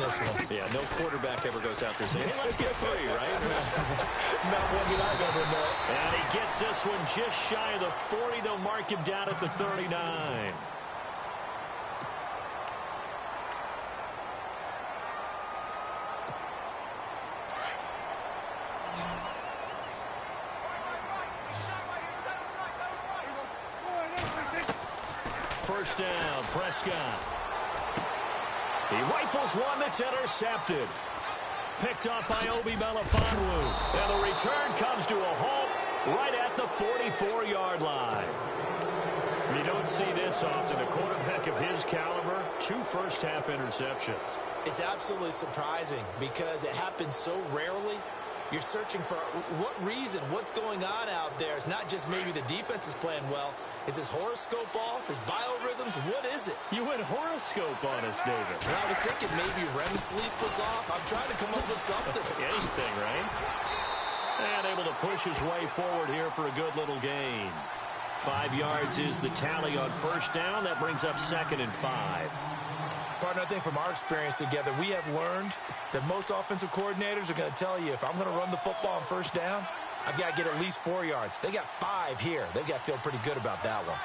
this one. Yeah, no quarterback ever goes out there saying, hey, let's get 3, right? Not one that I've ever met. And he gets this one just shy of the 40. They'll mark him down at the 39. First down, Prescott. He rifles one that's intercepted. Picked up by Obi Melifonwu. And the return comes to a halt right at the 44-yard line. You don't see this often. A quarterback of his caliber, 2 first-half interceptions. It's absolutely surprising because it happens so rarely. You're searching for what reason, what's going on out there. It's not just maybe the defense is playing well. Is his horoscope off? His biorhythms? What is it? You went horoscope on us, David. Well, I was thinking maybe REM sleep was off. I'm trying to come up with something. Anything, right? And able to push his way forward here for a good little gain. 5 yards is the tally on first down. That brings up 2nd and 5. Partner, I think from our experience together, we have learned that most offensive coordinators are going to tell you, if I'm going to run the football on first down, I've got to get at least 4 yards. They got 5 here. They've got to feel pretty good about that one.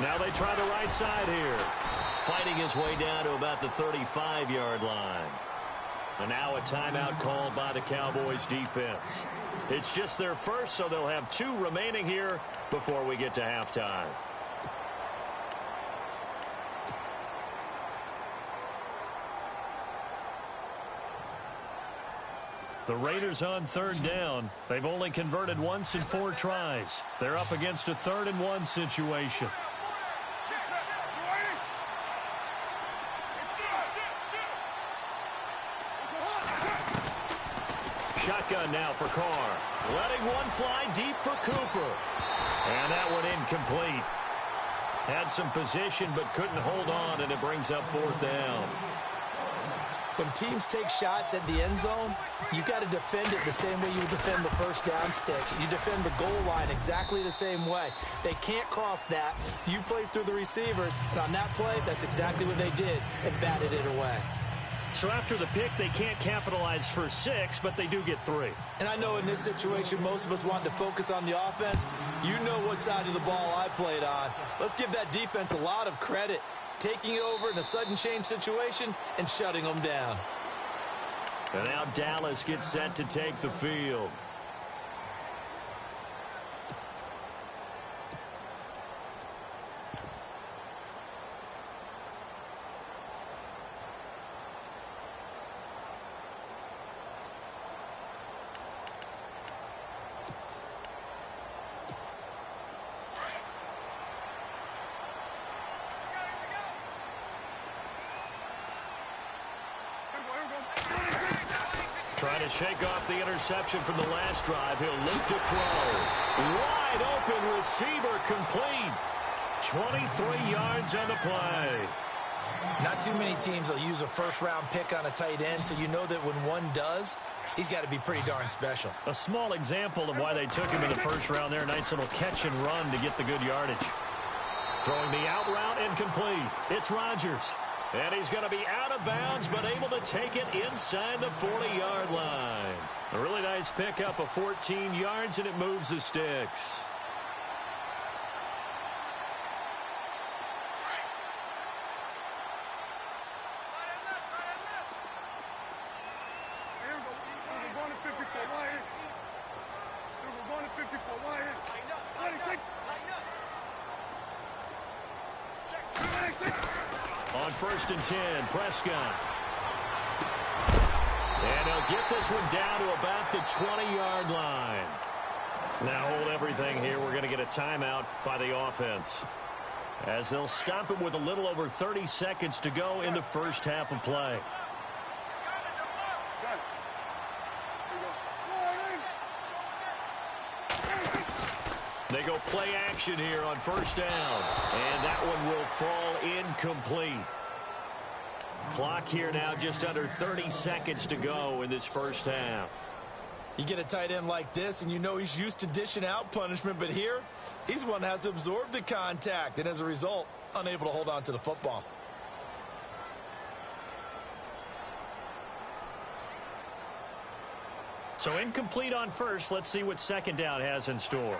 Now they try the right side here. Fighting his way down to about the 35-yard line. And now a timeout called by the Cowboys defense. It's just their first, so they'll have 2 remaining here before we get to halftime. The Raiders on 3rd down. They've only converted once in 4 tries. They're up against a 3rd and 1 situation. Shotgun now for Carr. Letting one fly deep for Cooper. And that one incomplete. Had some position but couldn't hold on, and it brings up 4th down. When teams take shots at the end zone, you've got to defend it the same way you would defend the first down sticks. You defend the goal line exactly the same way. They can't cross that. You play through the receivers, and on that play, that's exactly what they did and batted it away. So after the pick, they can't capitalize for 6, but they do get 3. And I know in this situation, most of us want to focus on the offense. You know what side of the ball I played on. Let's give that defense a lot of credit. Taking it over in a sudden change situation and shutting them down. And now Dallas gets set to take the field. Trying to shake off the interception from the last drive. He'll look to throw. Wide open receiver complete. 23 yards on the play. Not too many teams will use a first-round pick on a tight end, so you know that when one does, he's got to be pretty darn special. A small example of why they took him in the first round there. Nice little catch and run to get the good yardage. Throwing the out route incomplete. It's Rodgers. And he's going to be out of bounds, but able to take it inside the 40-yard line. A really nice pickup of 14 yards, and it moves the sticks. On 1st and 10, Prescott. And he'll get this one down to about the 20-yard line. Now hold everything here. We're going to get a timeout by the offense, as they'll stop it with a little over 30 seconds to go in the first half of play. They go play action here on 1st down. And that one will fall incomplete. Clock here now just under 30 seconds to go in this first half. You get a tight end like this, and you know he's used to dishing out punishment, but here, He's one that has to absorb the contact, and as a result, unable to hold on to the football. So incomplete on first. Let's see what second down has in store.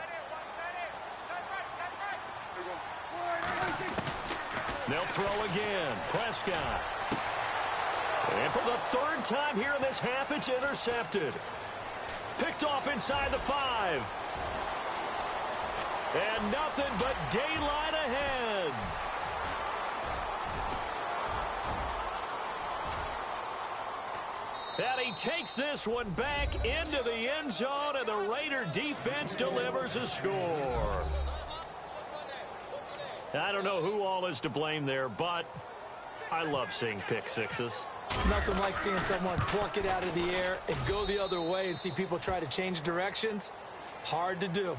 They'll throw again. Prescott. And for the third time here in this half, it's intercepted. Picked off inside the 5. And nothing but daylight ahead. And he takes this one back into the end zone, and the Raider defense delivers a score. I don't know who all is to blame there, but I love seeing pick sixes. Nothing like seeing someone pluck it out of the air and go the other way and see people try to change directions. Hard to do.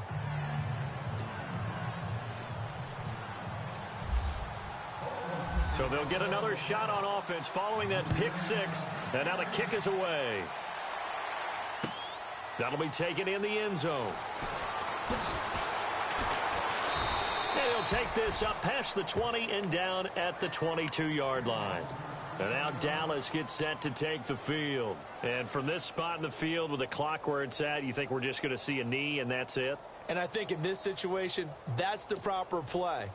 So they'll get another shot on offense following that pick six, and now the kick is away. That'll be taken in the end zone. And he'll take this up past the 20 and down at the 22-yard line. And now Dallas gets set to take the field. And from this spot in the field with the clock where it's at, you think we're just going to see a knee and that's it? And I think in this situation, that's the proper play.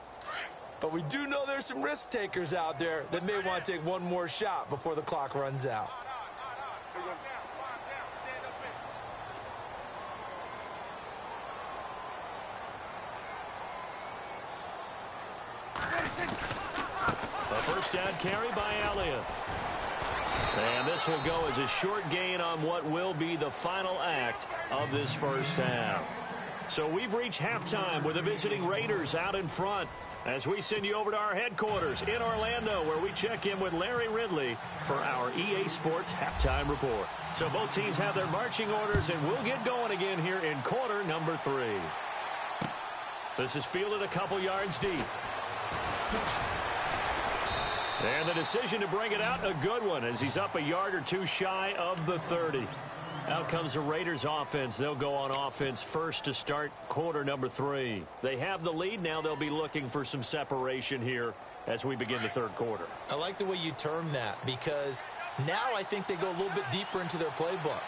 But we do know there's some risk takers out there that may want to take one more shot before the clock runs out. A first down carry by Elliott. And this will go as a short gain on what will be the final act of this first half. So we've reached halftime with the visiting Raiders out in front as we send you over to our headquarters in Orlando, where we check in with Larry Ridley for our EA Sports Halftime Report. So both teams have their marching orders, and we'll get going again here in quarter number 3. This is fielded a couple yards deep. And the decision to bring it out, a good one, as he's up a yard or two shy of the 30. Out comes the Raiders offense. They'll go on offense first to start quarter number 3. They have the lead. Now they'll be looking for some separation here as we begin the third quarter. I like the way you term that, because now I think they go a little bit deeper into their playbook.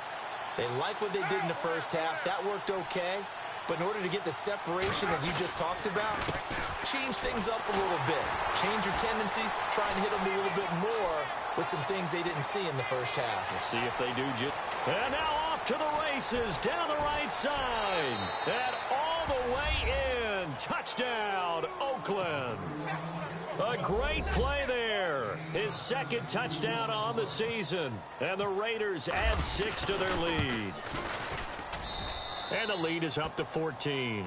They like what they did in the first half. That worked okay. But in order to get the separation that you just talked about, change things up a little bit. Change your tendencies. Try and hit them a little bit more with some things they didn't see in the first half. We'll see if they do. And now off to the races down the right side. And all the way in. Touchdown, Oakland. A great play there. His second touchdown on the season. And the Raiders add 6 to their lead. And the lead is up to 14.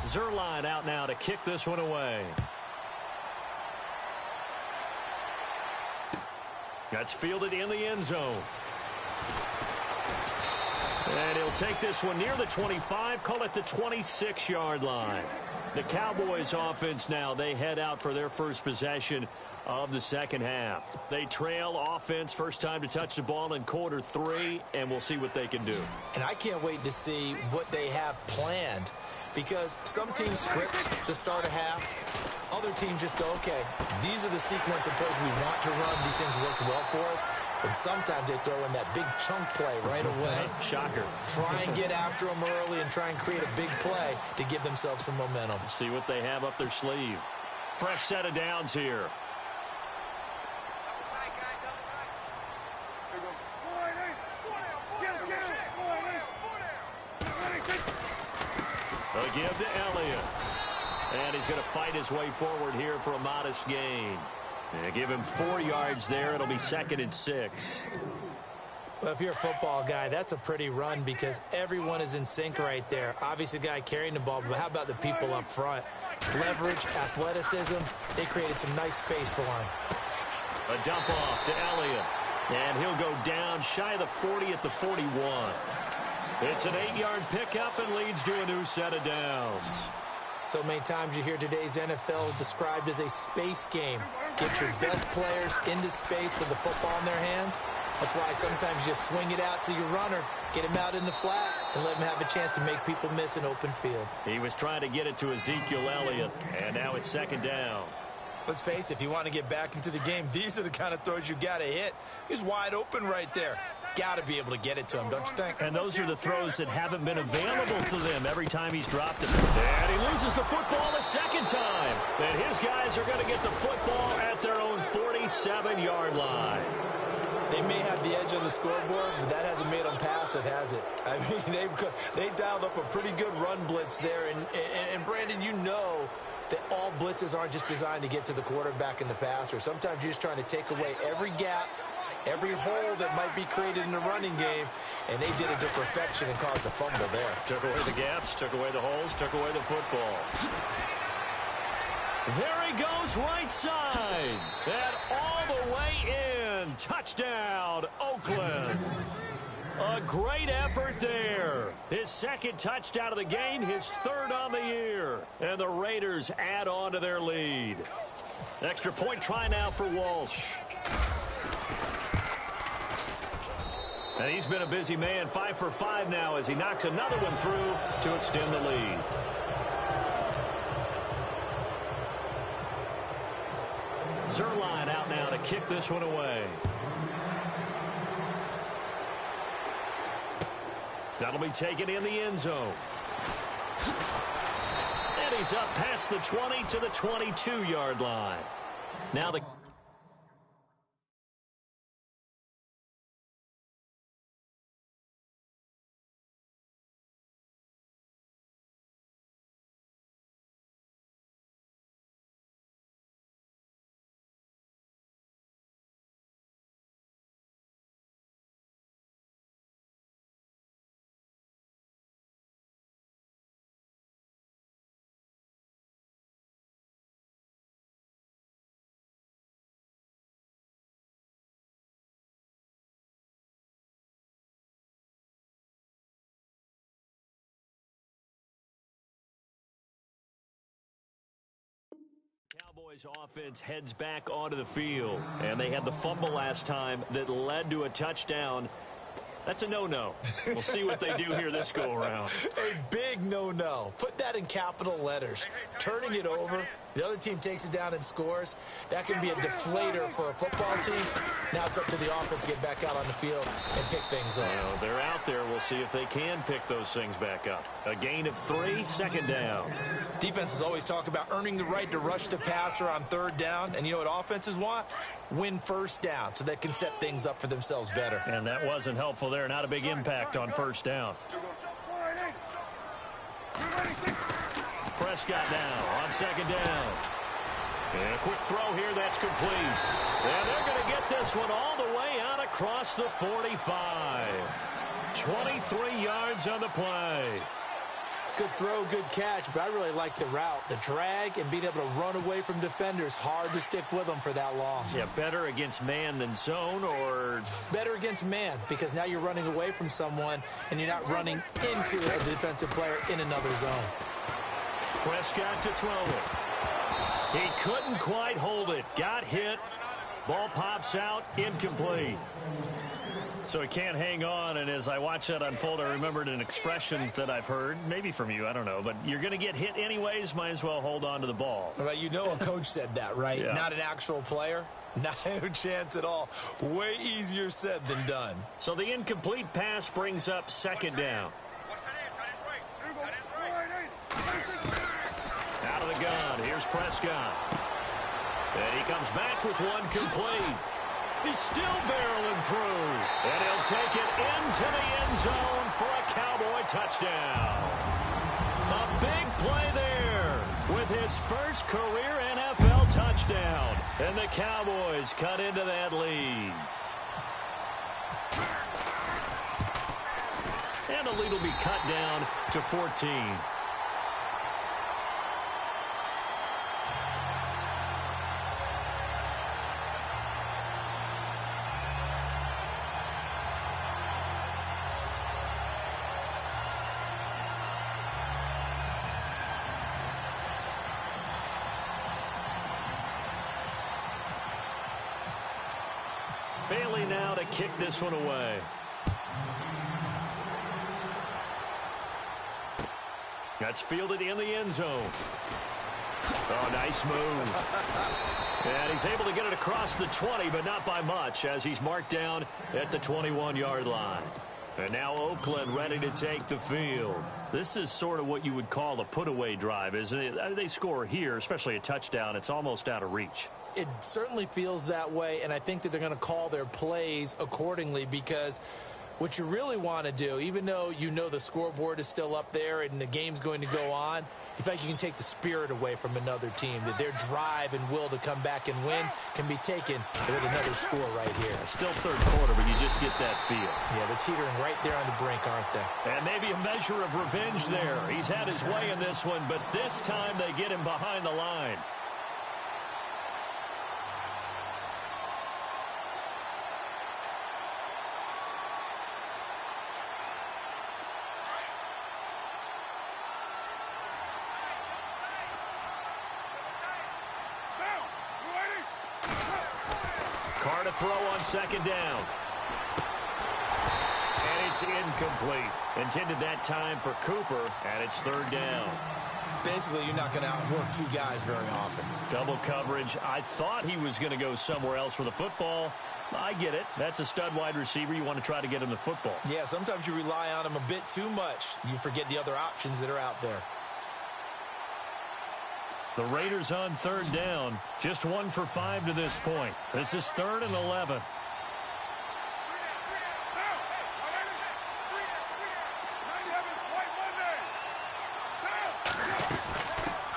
Zerline out now to kick this one away. That's fielded in the end zone. And he'll take this one near the 25, call it the 26-yard line. The Cowboys offense now, they head out for their first possession of the second half. They trail offense, first time to touch the ball in quarter 3, and we'll see what they can do. And I can't wait to see what they have planned, because some teams script to start a half. Other teams just go, okay, these are the sequence of plays we want to run. These things worked well for us. And sometimes they throw in that big chunk play right away. Shocker. Try and get after them early and try and create a big play to give themselves some momentum. See what they have up their sleeve. Fresh set of downs here. They'll give to Elliott. And he's going to fight his way forward here for a modest gain. And give him 4 yards there. It'll be 2nd and 6. Well, if you're a football guy, that's a pretty run, because everyone is in sync right there. Obviously, the guy carrying the ball, but how about the people up front? Leverage, athleticism, they created some nice space for him. A dump off to Elliott. And he'll go down shy of the 40 at the 41. It's an 8-yard pickup and leads to a new set of downs. So many times you hear today's NFL described as a space game. Get your best players into space with the football in their hands. That's why sometimes you swing it out to your runner, get him out in the flat, and let him have a chance to make people miss an open field. He was trying to get it to Ezekiel Elliott, and now it's second down. Let's face it, if you want to get back into the game, these are the kind of throws you got to hit. He's wide open right there. Got to be able to get it to him, don't you think? And those are the throws that haven't been available to them every time he's dropped it. And he loses the football a second time. And his guys are going to get the football at their own 47-yard line. They may have the edge on the scoreboard, but that hasn't made them passive, has it? I mean, they dialed up a pretty good run blitz there. And Brandon, you know that all blitzes aren't just designed to get to the quarterback in the passer. Sometimes you're just trying to take away every gap, every hole that might be created in the running game, and they did it to perfection and caused a fumble there. Took away the gaps, took away the holes, took away the football. There he goes right side. And all the way in. Touchdown, Oakland. A great effort there. His second touchdown of the game, his third on the year. And the Raiders add on to their lead. Extra point try now for Walsh. And he's been a busy man, 5 for 5 now as he knocks another one through to extend the lead. Zerline out now to kick this one away. That'll be taken in the end zone. And he's up past the 20 to the 22-yard line. Now the... Cowboys offense heads back onto the field, and they had the fumble last time that led to a touchdown. That's a no-no. We'll see what they do here this go-around. A big no-no. Put that in capital letters. Turning it over, the other team takes it down and scores. That can be a deflator for a football team. Now it's up to the offense to get back out on the field and pick things up. Well, they're out there. We'll see if they can pick those things back up. A gain of 3, second down. Defenses always talk about earning the right to rush the passer on third down. And you know what offenses want? Win first down so they can set things up for themselves better. And that wasn't helpful there. Not a big impact on first down. Prescott now on second down. And a quick throw here. That's complete. And they're going to get this one all the way out across the 45. 23 yards on the play. Good throw, good catch, but I really like the route. The drag and being able to run away from defenders, hard to stick with them for that long. Yeah, better against man than zone, or... Better against man, because now you're running away from someone and you're not running into a defensive player in another zone. Prescott to throw it. He couldn't quite hold it. Got hit. Ball pops out, incomplete. So he can't hang on, and as I watch that unfold, I remembered an expression that I've heard, maybe from you, I don't know, but you're going to get hit anyways, might as well hold on to the ball. Well, you know a coach said that, right? Yeah. Not an actual player. No chance at all. Way easier said than done. So the incomplete pass brings up second down. Out of the gun, here's Prescott. And he comes back with one complete. He's still barreling through. And he'll take it into the end zone for a Cowboy touchdown. A big play there with his first career NFL touchdown. And the Cowboys cut into that lead. And the lead will be cut down to 14. Bailey now to kick this one away. That's fielded in the end zone. Oh, nice move. And he's able to get it across the 20, but not by much, as he's marked down at the 21-yard line. And now Oakland ready to take the field. This is sort of what you would call a put-away drive, isn't it? They score here, especially a touchdown. It's almost out of reach. It certainly feels that way, and I think that they're going to call their plays accordingly, because what you really want to do, even though you know the scoreboard is still up there and the game's going to go on, in fact, you can take the spirit away from another team, that their drive and will to come back and win can be taken with another score right here. Still third quarter, but you just get that feel. Yeah, they're teetering right there on the brink, aren't they? And maybe a measure of revenge there. He's had his way in this one, but this time they get him behind the line. Carr to throw on second down. And it's incomplete. Intended that time for Cooper, and it's third down. Basically, you're not going to outwork two guys very often. Double coverage. I thought he was going to go somewhere else for the football. I get it. That's a stud wide receiver. You want to try to get him the football. Yeah, sometimes you rely on him a bit too much. You forget the other options that are out there. The Raiders on third down. Just 1 for 5 to this point. This is 3rd and 11.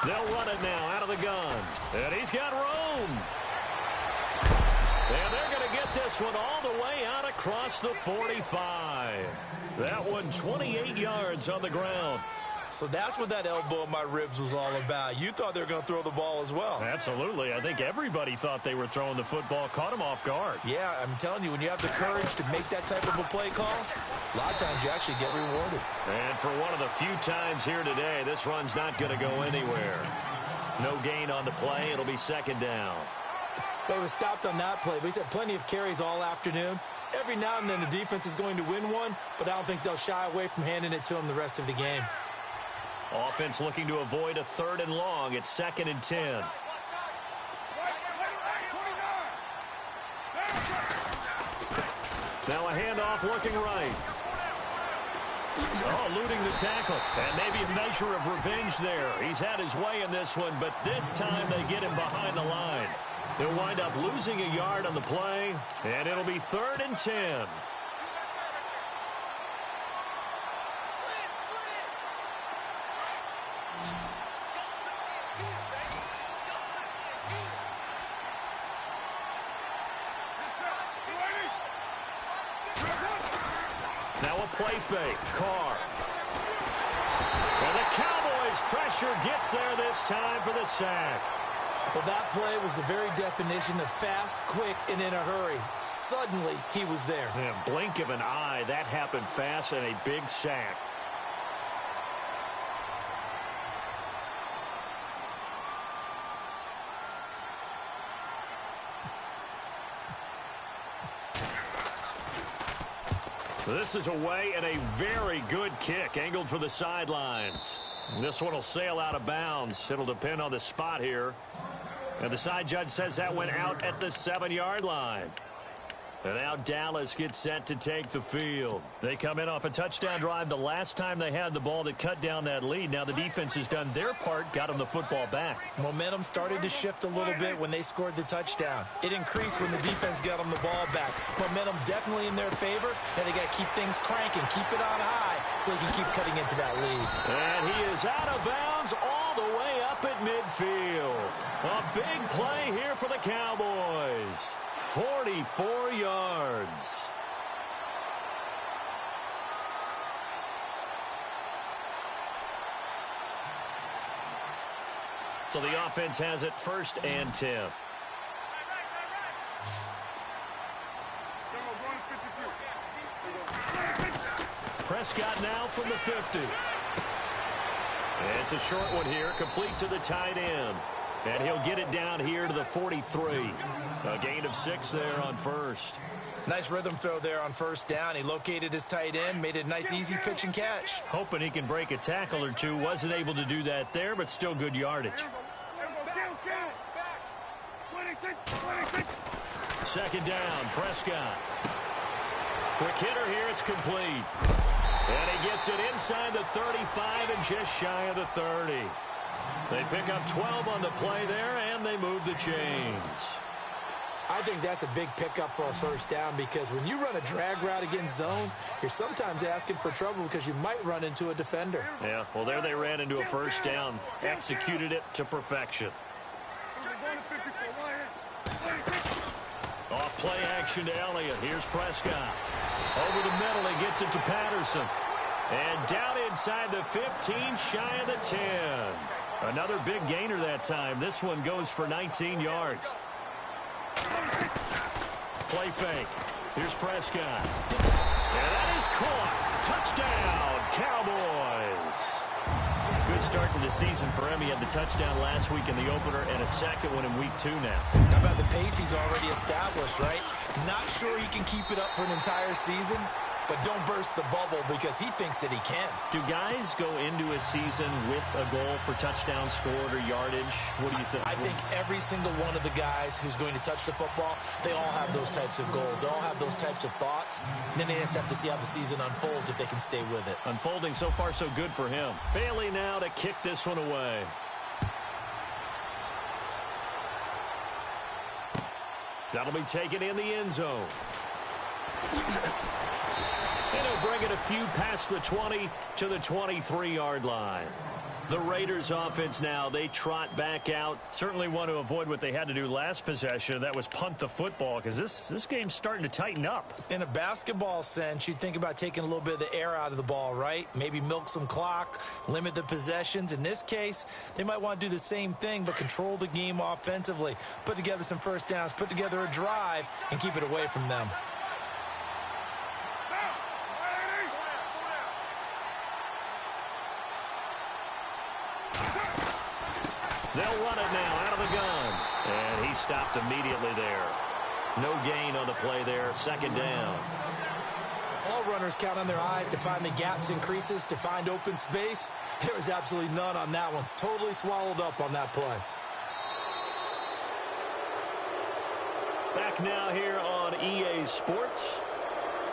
They'll run it now out of the gun. And he's got room. And they're going to get this one all the way out across the 45. That one 28 yards on the ground. So that's what that elbow in my ribs was all about. You thought they were going to throw the ball as well. Absolutely. I think everybody thought they were throwing the football, caught him off guard. Yeah, I'm telling you, when you have the courage to make that type of a play call, a lot of times you actually get rewarded. And for one of the few times here today, this run's not going to go anywhere. No gain on the play. It'll be second down. But it was stopped on that play. But he's had plenty of carries all afternoon. Every now and then the defense is going to win one, but I don't think they'll shy away from handing it to him the rest of the game. Offense looking to avoid a 3rd and long. It's 2nd and 10. Now a handoff looking right. Oh, eluding the tackle. And maybe a measure of revenge there. He's had his way in this one, but this time they get him behind the line. They'll wind up losing a yard on the play, and it'll be 3rd and 10. Now a play fake. Carr. And the Cowboys' pressure gets there this time for the sack. Well, that play was the very definition of fast, quick, and in a hurry. Suddenly, he was there. Yeah, blink of an eye. That happened fast and a big sack. This is away and a very good kick angled for the sidelines. This one will sail out of bounds. It'll depend on the spot here. And the side judge says that went out at the 7-yard line. And now Dallas gets set to take the field. They come in off a touchdown drive the last time they had the ball that cut down that lead. Now the defense has done their part, got them the football back. Momentum started to shift a little bit when they scored the touchdown. It increased when the defense got them the ball back. Momentum definitely in their favor, and they got to keep things cranking, keep it on high so they can keep cutting into that lead. And he is out of bounds all the way up at midfield. A big play here for the Cowboys. 44 yards. So the offense has it 1st and 10. Prescott now from the 50. And it's a short one here, complete to the tight end. And he'll get it down here to the 43. A gain of 6 there on first. Nice rhythm throw there on first down. He located his tight end, made it a nice, easy pitch and catch. Hoping he can break a tackle or two. Wasn't able to do that there, but still good yardage. Second down, Prescott. Quick hitter here, it's complete. And he gets it inside the 35 and just shy of the 30. They pick up 12 on the play there, and they move the chains. I think that's a big pickup for a first down because when you run a drag route against zone, you're sometimes asking for trouble because you might run into a defender. Yeah, well, there they ran into a first down. Executed it to perfection. Off play action to Elliott. Here's Prescott. Over the middle, he gets it to Patterson. And down inside the 15, shy of the 10. Another big gainer that time. This one goes for 19 yards. Play fake. Here's Prescott. And that is caught. Touchdown, Cowboys. Good start to the season for him. He had the touchdown last week in the opener and a second one in week 2 now. How about the pace he's already established, right? Not sure he can keep it up for an entire season, but don't burst the bubble because he thinks that he can. Do guys go into a season with a goal for touchdown scored or yardage? What do you think? I think every single one of the guys who's going to touch the football, they all have those types of goals. They all have those types of thoughts. And then they just have to see how the season unfolds if they can stay with it. Unfolding so far so good for him. Bailey now to kick this one away. That'll be taken in the end zone. And he'll bring it a few past the 20 to the 23-yard line. The Raiders offense now, they trot back out. Certainly want to avoid what they had to do last possession. That was punt the football because this game's starting to tighten up. In a basketball sense, you think about taking a little bit of the air out of the ball, right? Maybe milk some clock, limit the possessions. In this case, they might want to do the same thing but control the game offensively. Put together some first downs, put together a drive, and keep it away from them. They'll run it now out of the gun. And he stopped immediately there. No gain on the play there. Second down. All runners count on their eyes to find the gaps and creases, to find open space. There was absolutely none on that one. Totally swallowed up on that play. Back now here on EA Sports.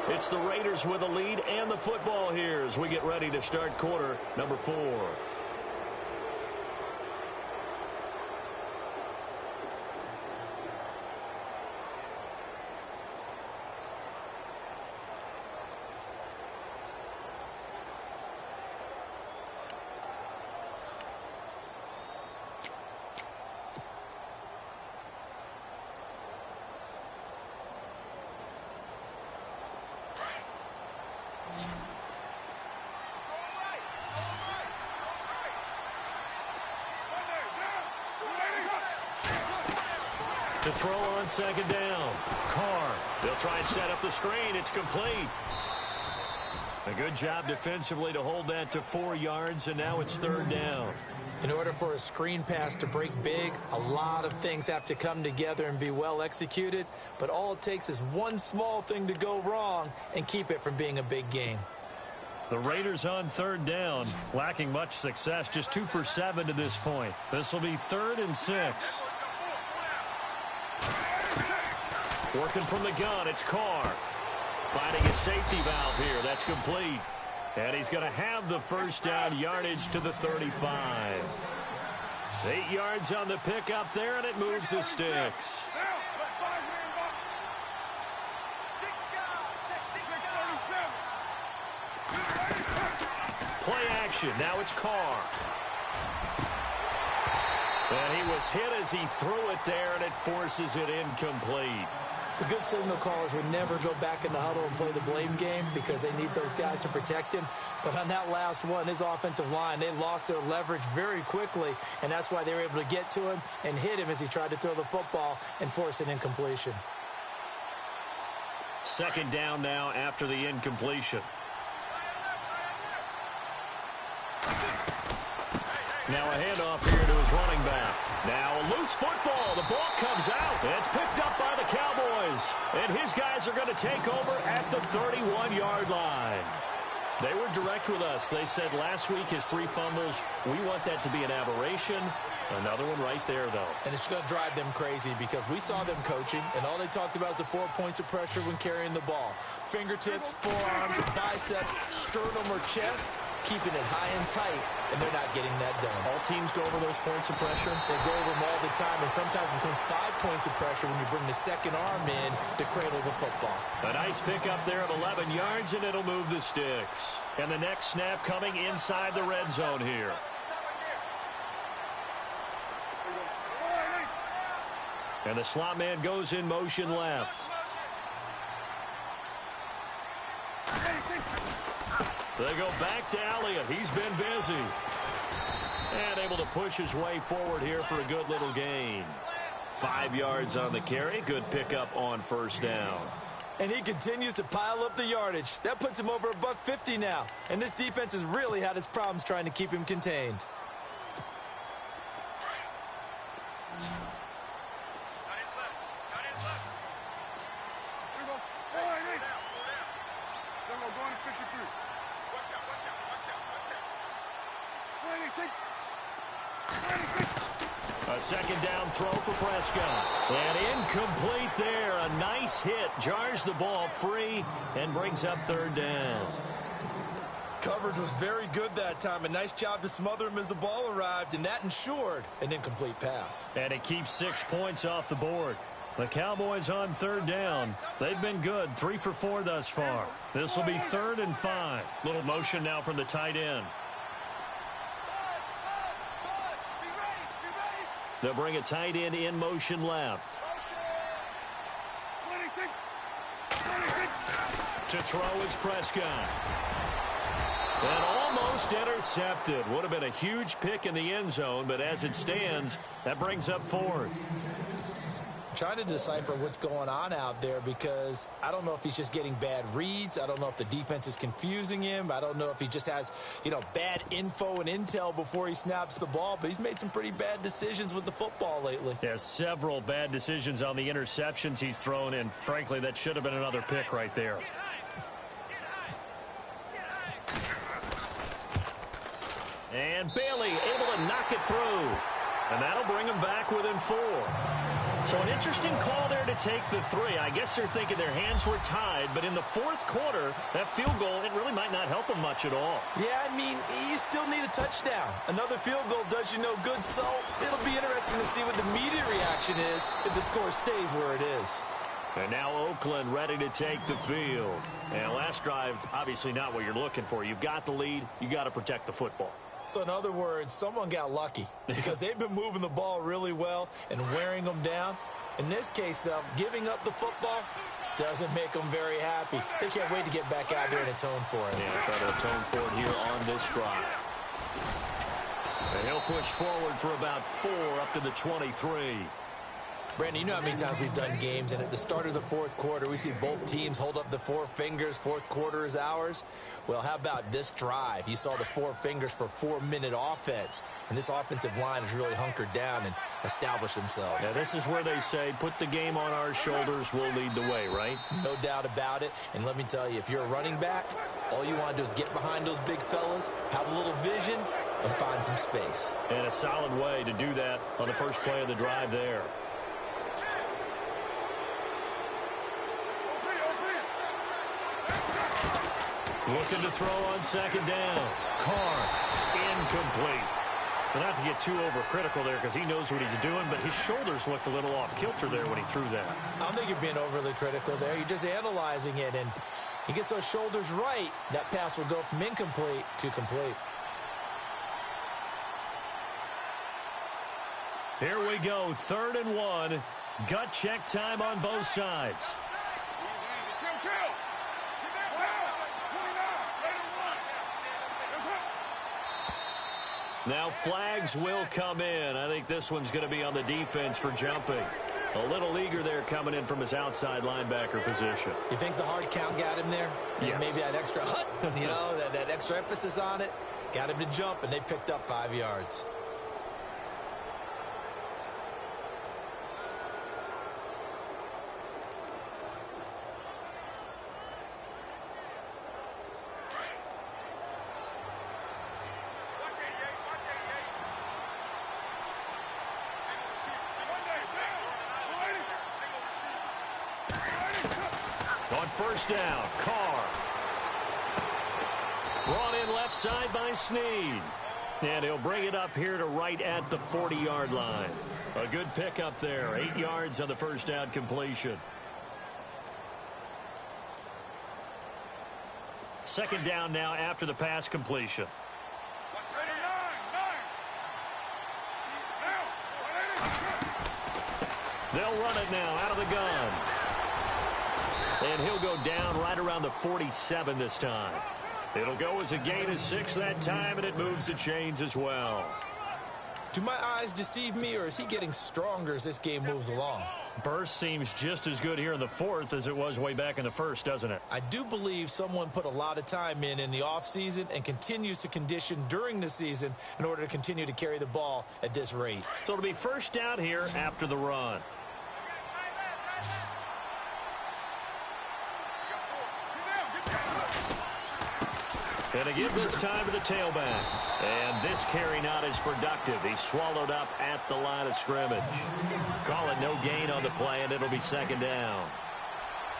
It's the Raiders with a lead and the football here as we get ready to start quarter number 4. To throw on second down. Carr. They'll try and set up the screen. It's complete. A good job defensively to hold that to 4 yards, and now it's third down. In order for a screen pass to break big, a lot of things have to come together and be well executed, but all it takes is one small thing to go wrong and keep it from being a big game. The Raiders on third down, lacking much success, just 2 for 7 to this point. This will be 3rd and 6. Working from the gun, it's Carr. Finding a safety valve here. That's complete. And he's going to have the first down, yardage to the 35. 8 yards on the pickup there, and it moves the sticks. Play action. Now it's Carr. And he was hit as he threw it there, and it forces it incomplete. The good signal callers would never go back in the huddle and play the blame game because they need those guys to protect him. But on that last one, his offensive line, they lost their leverage very quickly, and that's why they were able to get to him and hit him as he tried to throw the football and force an incompletion. Second down now after the incompletion. Now a handoff here to his running back. Now a loose football. The ball comes out. It's picked up by the Cowboys. And his guys are going to take over at the 31-yard line. They were direct with us. They said last week his 3 fumbles, we want that to be an aberration. Another one right there, though. And it's going to drive them crazy because we saw them coaching, and all they talked about is the 4 points of pressure when carrying the ball. Fingertips, forearms, biceps, sternum or chest, keeping it high and tight, and they're not getting that done. All teams go over those points of pressure? They go over them all the time, and sometimes it becomes 5 points of pressure when you bring the second arm in to cradle the football. A nice pickup there of 11 yards, and it'll move the sticks. And the next snap coming inside the red zone here. And the slot man goes in motion left. They go back to Elliott. He's been busy. And able to push his way forward here for a good little gain. 5 yards on the carry. Good pickup on first down. And he continues to pile up the yardage. That puts him over $150 now. And this defense has really had its problems trying to keep him contained. A second down throw for Prescott. And incomplete there. A nice hit. Jars the ball free and brings up third down. Coverage was very good that time. A nice job to smother him as the ball arrived, and that ensured an incomplete pass. And it keeps 6 points off the board. The Cowboys on third down. They've been good. 3 for 4 thus far. This will be 3rd and 5. Little motion now from the tight end. They'll bring a tight end in motion left. To throw is Prescott. And almost intercepted. Would have been a huge pick in the end zone, but as it stands, that brings up 4th. Trying to decipher what's going on out there because I don't know if he's just getting bad reads. I don't know if the defense is confusing him. I don't know if he just has, bad info and intel before he snaps the ball. But he's made some pretty bad decisions with the football lately. Yeah, several bad decisions on the interceptions he's thrown, and frankly, that should have been another pick right there. And Bailey able to knock it through. And that'll bring him back within 4. So an interesting call there to take the 3. I guess they're thinking their hands were tied, but in the 4th quarter, that field goal, it really might not help them much at all. Yeah, I mean, you still need a touchdown. Another field goal does you no good, so it'll be interesting to see what the media reaction is if the score stays where it is. And now Oakland ready to take the field. And last drive, obviously not what you're looking for. You've got the lead. You got to protect the football. So in other words, someone got lucky because they've been moving the ball really well and wearing them down. In this case, though, giving up the football doesn't make them very happy. They can't wait to get back out there and atone for it. Yeah, try to atone for it here on this drive. And he'll push forward for about 4 up to the 23. Brandon, you know how many times we've done games, and at the start of the 4th quarter, we see both teams hold up the 4 fingers, 4th quarter is ours. Well, how about this drive? You saw the 4 fingers for 4-minute offense, and this offensive line has really hunkered down and established themselves. Yeah, this is where they say, put the game on our shoulders, we'll lead the way, right? No doubt about it, and let me tell you, if you're a running back, all you want to do is get behind those big fellas, have a little vision, and find some space. And a solid way to do that on the first play of the drive there. Looking to throw on second down. Carr, incomplete. But not to get too overcritical there because he knows what he's doing, but his shoulders looked a little off kilter there when he threw that. I don't think you're being overly critical there. You're just analyzing it, and he gets those shoulders right. That pass will go from incomplete to complete. Here we go, 3rd and 1. Gut check time on both sides. Now flags will come in. I think this one's going to be on the defense for jumping. A little eager there coming in from his outside linebacker position. You think the hard count got him there? Yes. Maybe that extra that extra emphasis on it got him to jump, and they picked up 5 yards. On first down, Carr. Brought in left side by Snead. And he'll bring it up here to right at the 40-yard line. A good pickup there. 8 yards on the first down completion. Second down now after the pass completion. They'll run it now out of the gun. And he'll go down right around the 47 this time. It'll go as a gain of 6 that time, and it moves the chains as well. Do my eyes deceive me, or is he getting stronger as this game moves along? Burst seems just as good here in the fourth as it was way back in the first, doesn't it? I do believe someone put a lot of time in the offseason and continues to condition during the season in order to continue to carry the ball at this rate. So it'll be first down here after the run. And a give this time to the tailback. And this carry not as productive. He's swallowed up at the line of scrimmage. Call it no gain on the play, and it'll be second down.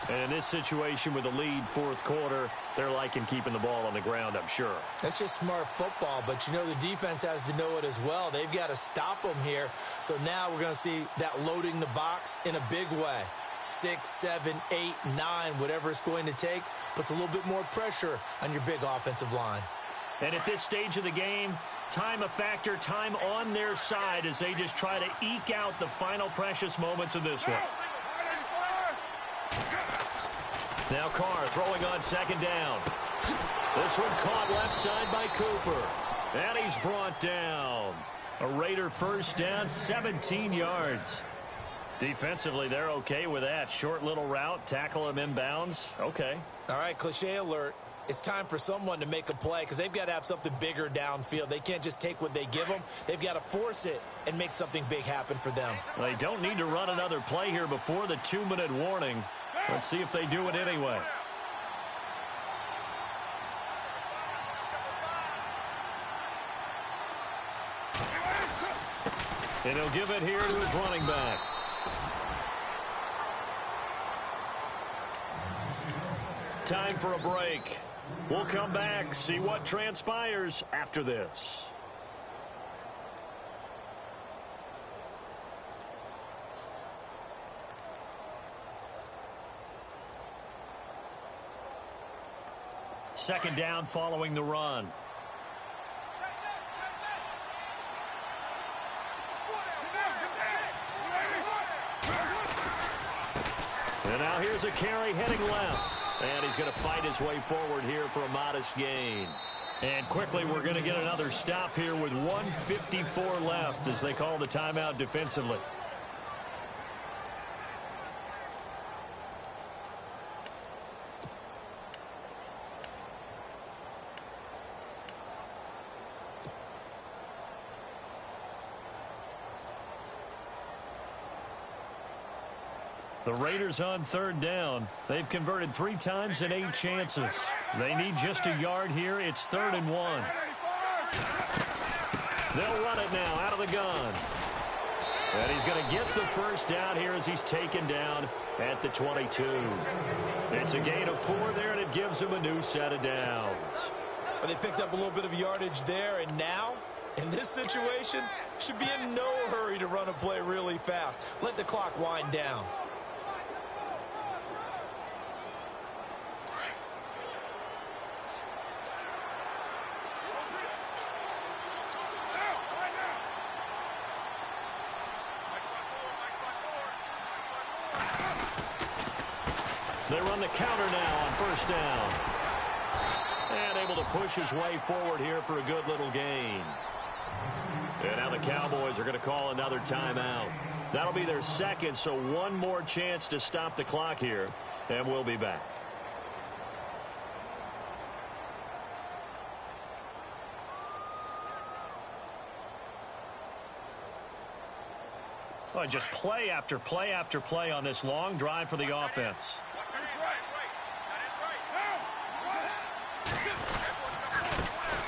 And in this situation with the lead fourth quarter, they're liking keeping the ball on the ground, I'm sure. That's just smart football, but you know the defense has to know it as well. They've got to stop them here. So now we're going to see that loading the box in a big way. 6, 7, 8, 9, whatever it's going to take, puts a little bit more pressure on your big offensive line. And at this stage of the game, time a factor, time on their side as they just try to eke out the final precious moments of this one. Now Carr throwing on second down. This one caught left side by Cooper. And he's brought down. A Raider first down, 17 yards. Defensively, they're okay with that. Short little route, tackle him inbounds. Okay. All right, cliche alert. It's time for someone to make a play because they've got to have something bigger downfield. They can't just take what they give them. They've got to force it and make something big happen for them. They don't need to run another play here before the 2-minute warning. Let's see if they do it anyway. And he'll give it here to his running back. Time for a break. We'll come back, see what transpires after this. Second down following the run. And now here's a carry heading left. And he's going to fight his way forward here for a modest gain. And quickly, we're going to get another stop here with 1:54 left as they call the timeout defensively. The Raiders on third down. They've converted 3 times in 8 chances. They need just a yard here. It's 3rd and 1. They'll run it now out of the gun. And he's going to get the first down here as he's taken down at the 22. It's a gain of 4 there, and it gives him a new set of downs. Well, they picked up a little bit of yardage there, and now, in this situation, should be in no hurry to run a play really fast. Let the clock wind down. They run the counter now on first down. And able to push his way forward here for a good little gain. And now the Cowboys are going to call another timeout. That'll be their second, so one more chance to stop the clock here. And we'll be back. Oh, just play after play after play on this long drive for the offense.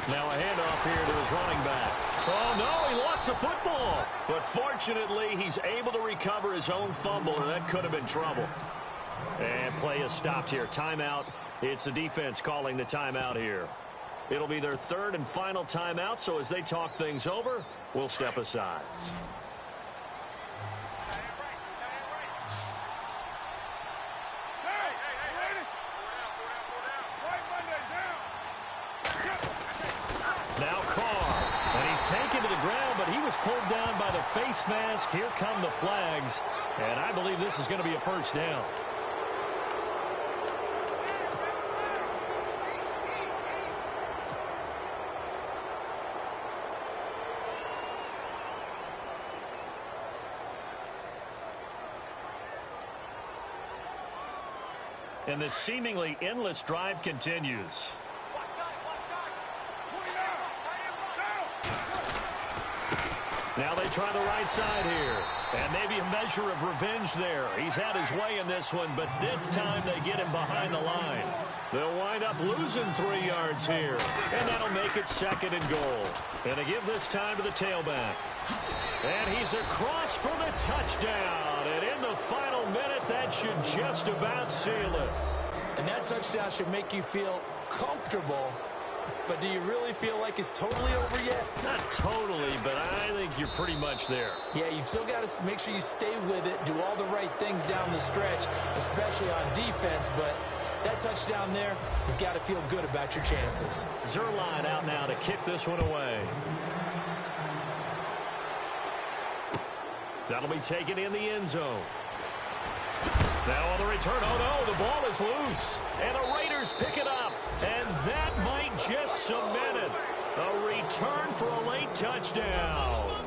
Now a handoff here to his running back. Oh, no, he lost the football. But fortunately, he's able to recover his own fumble, and that could have been trouble. And play is stopped here. Timeout. It's the defense calling the timeout here. It'll be their third and final timeout, so as they talk things over, we'll step aside. Now Carr, and he's taken to the ground, but he was pulled down by the face mask. Here come the flags, and I believe this is going to be a first down. And the seemingly endless drive continues. Now they try the right side here. And maybe a measure of revenge there. He's had his way in this one, but this time they get him behind the line. They'll wind up losing 3 yards here. And that'll make it 2nd and goal. And they give this time to the tailback. And he's across for the touchdown. And in the final minute, that should just about seal it. And that touchdown should make you feel comfortable. But do you really feel like it's totally over yet? Not totally, but I think you're pretty much there. Yeah, you've still got to make sure you stay with it, do all the right things down the stretch, especially on defense. But that touchdown there, you've got to feel good about your chances. Zerline out now to kick this one away. That'll be taken in the end zone. Now on the return, oh no, the ball is loose. And the Raiders pick it up. And that might just cement it. A return for a late touchdown.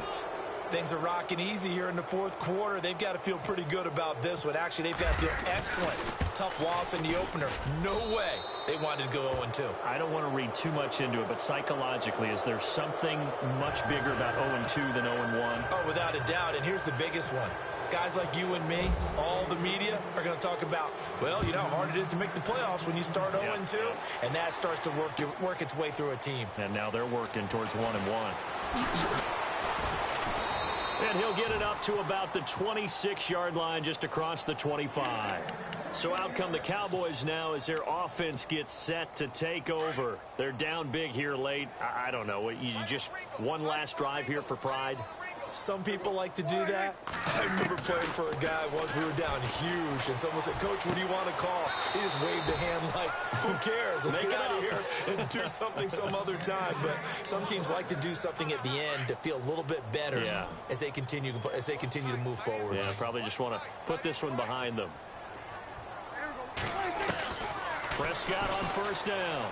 Things are rocking easy here in the 4th quarter. They've got to feel pretty good about this one. Actually, they've got to feel excellent. Tough loss in the opener. No way they wanted to go 0-2. I don't want to read too much into it, but psychologically, is there something much bigger about 0-2 than 0-1? Oh, without a doubt. And here's the biggest one. Guys like you and me, all the media, are going to talk about, well, you know how hard it is to make the playoffs when you start 0-2. And that starts to work its way through a team. And now they're working towards 1-1. And he'll get it up to about the 26-yard line, just across the 25. So out come the Cowboys now as their offense gets set to take over. They're down big here late. I don't know. You just one last drive here for pride? Some people like to do that. I remember playing for a guy once. We were down huge, and someone said, "Coach, what do you want to call?" He just waved a hand like, "Who cares? Let's get out of here and do something some other time." But some teams like to do something at the end to feel a little bit better as they continue to move forward. Yeah, probably just want to put this one behind them. Prescott on first down.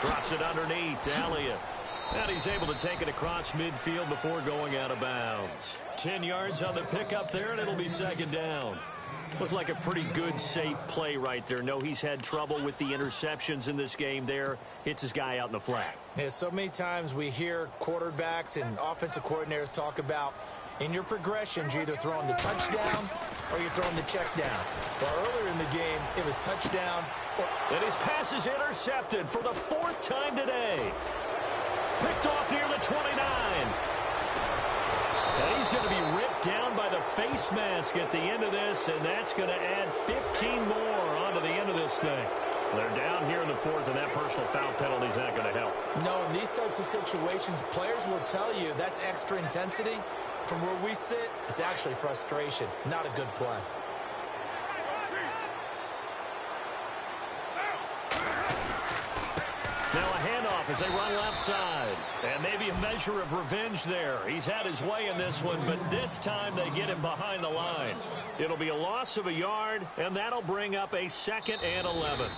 Drops it underneath to Elliott. And he's able to take it across midfield before going out of bounds. 10 yards on the pickup there, and it'll be 2nd down. Looked like a pretty good, safe play right there. No, he's had trouble with the interceptions in this game there. Hits his guy out in the flat. Yeah, so many times we hear quarterbacks and offensive coordinators talk about, in your progressions, you're either throwing the touchdown or you're throwing the check down. Well, earlier in the game, it was touchdown. And his pass is intercepted for the 4th time today. Picked off near the 29. And he's going to be ripped down by the face mask at the end of this, and that's going to add 15 more onto the end of this thing. They're down here in the 4th, and that personal foul penalty is not going to help. No, in these types of situations, players will tell you that's extra intensity. From where we sit, it's actually frustration, not a good play. Now a handoff as they run left side. And maybe a measure of revenge there. He's had his way in this one, but this time they get him behind the line. It'll be a loss of a yard, and that'll bring up a 2nd and 11.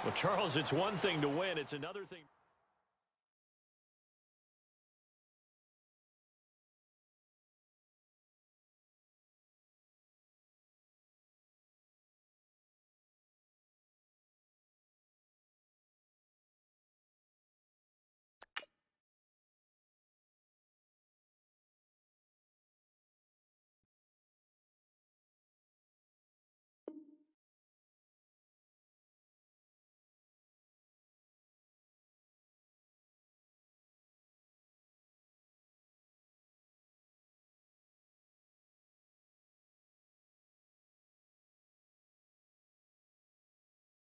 Well, Charles, it's one thing to win. It's another thing.